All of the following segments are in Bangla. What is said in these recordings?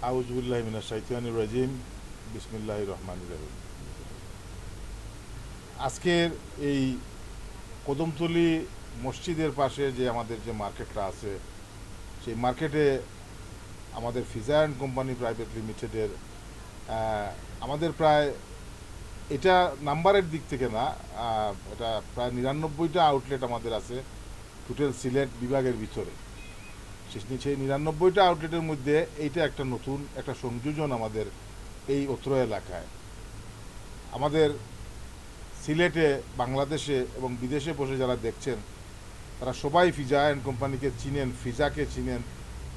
আউযুবিল্লাহি মিনাশ শাইতানির রাজিম বিসমিল্লাহির রহমানির রহিম। আজকের এই কদমতলী মসজিদের পাশে যে আমাদের যে মার্কেটটা আছে, সেই মার্কেটে আমাদের ফিজা অ্যান্ড কোম্পানি প্রাইভেট লিমিটেডের আমাদের প্রায়, এটা নাম্বারের দিক থেকে না, এটা প্রায় 99টা আউটলেট আমাদের আছে টোটাল সিলেট বিভাগের ভিতরে। সেই 99টা আউটলেটের মধ্যে এইটা একটা নতুন একটা সংযোজন আমাদের এই অত্র এলাকায়। আমাদের সিলেটে, বাংলাদেশে এবং বিদেশে বসে যারা দেখছেন তারা সবাই ফিজা অ্যান্ড কোম্পানিকে চিনেন, ফিজাকে চিনেন।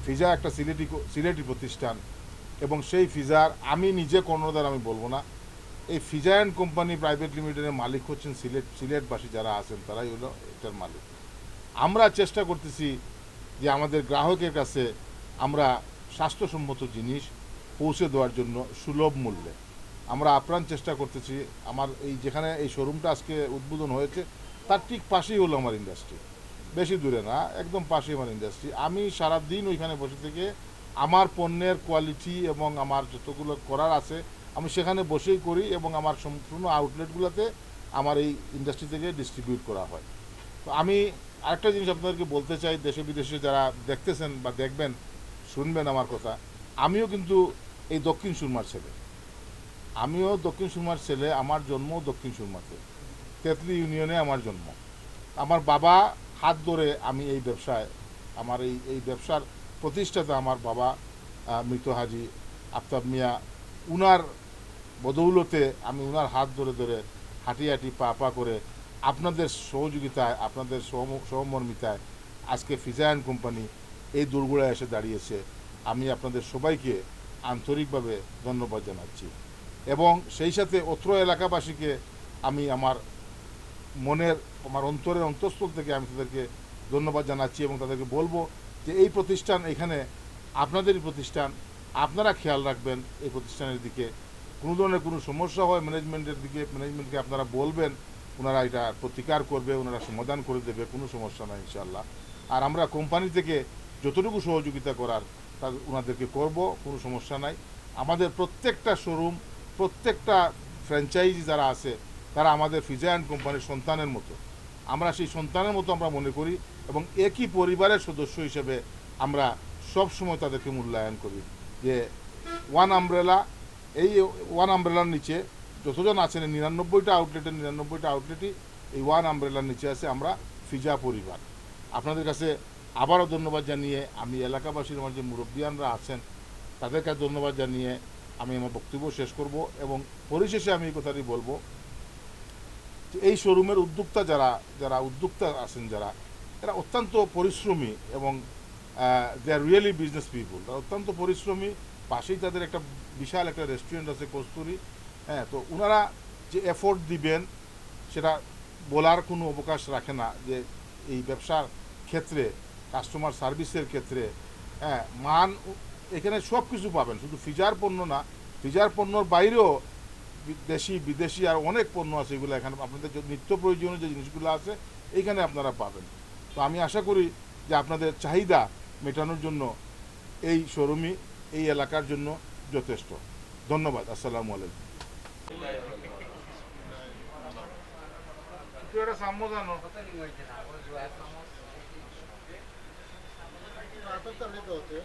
ফিজা একটা সিলেটি প্রতিষ্ঠান এবং সেই ফিজার আমি নিজে কর্ণধার আমি বলবো না, এই ফিজা অ্যান্ড কোম্পানি প্রাইভেট লিমিটেডের মালিক হচ্ছেন সিলেটবাসী যারা আছেন, তারাই হলো এটার মালিক। আমরা চেষ্টা করতেছি যে আমাদের গ্রাহকের কাছে আমরা স্বাস্থ্যসম্মত জিনিস পৌঁছে দেওয়ার জন্য সুলভ মূল্যে আমরা আপ্রাণ চেষ্টা করতেছি। আমার এই যেখানে এই শোরুমটা আজকে উদ্বোধন হয়েছে তার ঠিক পাশেই হলো আমার ইন্ডাস্ট্রি, বেশি দূরে না, একদম পাশেই আমার ইন্ডাস্ট্রি। আমি সারাদিন ওইখানে বসে থেকে আমার পণ্যের কোয়ালিটি এবং আমার যতগুলো করার আছে আমি সেখানে বসেই করি এবং আমার সম্পূর্ণ আউটলেটগুলোতে আমার এই ইন্ডাস্ট্রি থেকে ডিস্ট্রিবিউট করা হয়। তো আমি আরেকটা জিনিস আপনাদেরকে বলতে চাই, দেশে বিদেশে যারা দেখতেছেন বা দেখবেন, শুনবেন আমার কথা, আমিও কিন্তু এই দক্ষিণ সুরমার ছেলে, আমিও দক্ষিণ সুরমার ছেলে। আমার জন্ম দক্ষিণ সুরমাতে, তেতলি ইউনিয়নে আমার জন্ম। আমার বাবা হাত ধরে আমি এই ব্যবসায়, আমার এই ব্যবসার প্রতিষ্ঠাতা আমার বাবা মৃত হাজি আফতাব মিয়া, উনার বদৌলতে আমি উনার হাত ধরে ধরে হাঁটি হাঁটি পা পা করে আপনাদের সহযোগিতায়, আপনাদের সহমর্মিতায় আজকে ফিজা অ্যান্ড কোম্পানি এই দোরগোড়ায় এসে দাঁড়িয়েছে। আমি আপনাদের সবাইকে আন্তরিকভাবে ধন্যবাদ জানাচ্ছি এবং সেই সাথে অত্র এলাকাবাসীকে আমি আমার মনের, আমার অন্তরের অন্তঃস্থল থেকে আমি তাদেরকে ধন্যবাদ জানাচ্ছি এবং তাদেরকে বলবো যে এই প্রতিষ্ঠান এখানে আপনাদেরই প্রতিষ্ঠান, আপনারা খেয়াল রাখবেন এই প্রতিষ্ঠানের দিকে। কোনো ধরনের কোনো সমস্যা হয় ম্যানেজমেন্টকে আপনারা বলবেন, ওনারা এটা প্রতিকার করবে, ওনারা সমাধান করে দেবে, কোনো সমস্যা নয় ইনশাআল্লাহ। আর আমরা কোম্পানি থেকে যতটুকু সহযোগিতা করার তা ওনাদেরকে করব, কোনো সমস্যা নাই। আমাদের প্রত্যেকটা শোরুম, প্রত্যেকটা ফ্র্যাঞ্চাইজি যারা আছে তারা আমাদের ফিজা অ্যান্ড কোম্পানির সন্তানের মতো, আমরা সেই সন্তানের মতো আমরা মনে করি এবং একই পরিবারের সদস্য হিসেবে আমরা সব সময় তাদেরকে মূল্যায়ন করি। যে ওয়ান আমব্রেলা, এই ওয়ান আমব্রেলার নিচে যতজন আছেন 99টা আউটলেটের 99টা আউটলেটই এই ওয়ান আমব্রেলার নিচে আছে আমরা ফিজা পরিবার। আপনাদের কাছে আবারও ধন্যবাদ জানিয়ে আমি এলাকাবাসীর আমার যে মুরব্বিয়ানরা আছেন তাদের কাছে ধন্যবাদ জানিয়ে আমি আমার বক্তব্য শেষ করব এবং পরিশেষে আমি এই কথাটি বলবো যে এই শোরুমের উদ্যোক্তা যারা উদ্যোক্তা আছেন, যারা এরা অত্যন্ত পরিশ্রমী এবং দে আর রিয়েলি বিজনেস পিপুল, তারা অত্যন্ত পরিশ্রমী। পাশেই তাদের একটা বিশাল একটা রেস্টুরেন্ট আছে কস্তুরি। হ্যাঁ, তো ওনারা যে এফোর্ট দিবেন সেটা বলার কোনো অবকাশ রাখে না। যে এই ব্যবসার ক্ষেত্রে, কাস্টমার সার্ভিসের ক্ষেত্রে, হ্যাঁ, মান এখানে সব কিছু পাবেন, শুধু ফিজার পণ্য না, ফিজার পণ্যর বাইরেও দেশি বিদেশি আর অনেক পণ্য আছে, এগুলো এখানে আপনাদের যে নিত্য প্রয়োজনীয় যে জিনিসগুলো আছে এইখানে আপনারা পাবেন। তো আমি আশা করি যে আপনাদের চাহিদা মেটানোর জন্য এই শোরুমই এই এলাকার জন্য যথেষ্ট। ধন্যবাদ। আসসালামু আলাইকুম। এত তাহলে তো হচ্ছে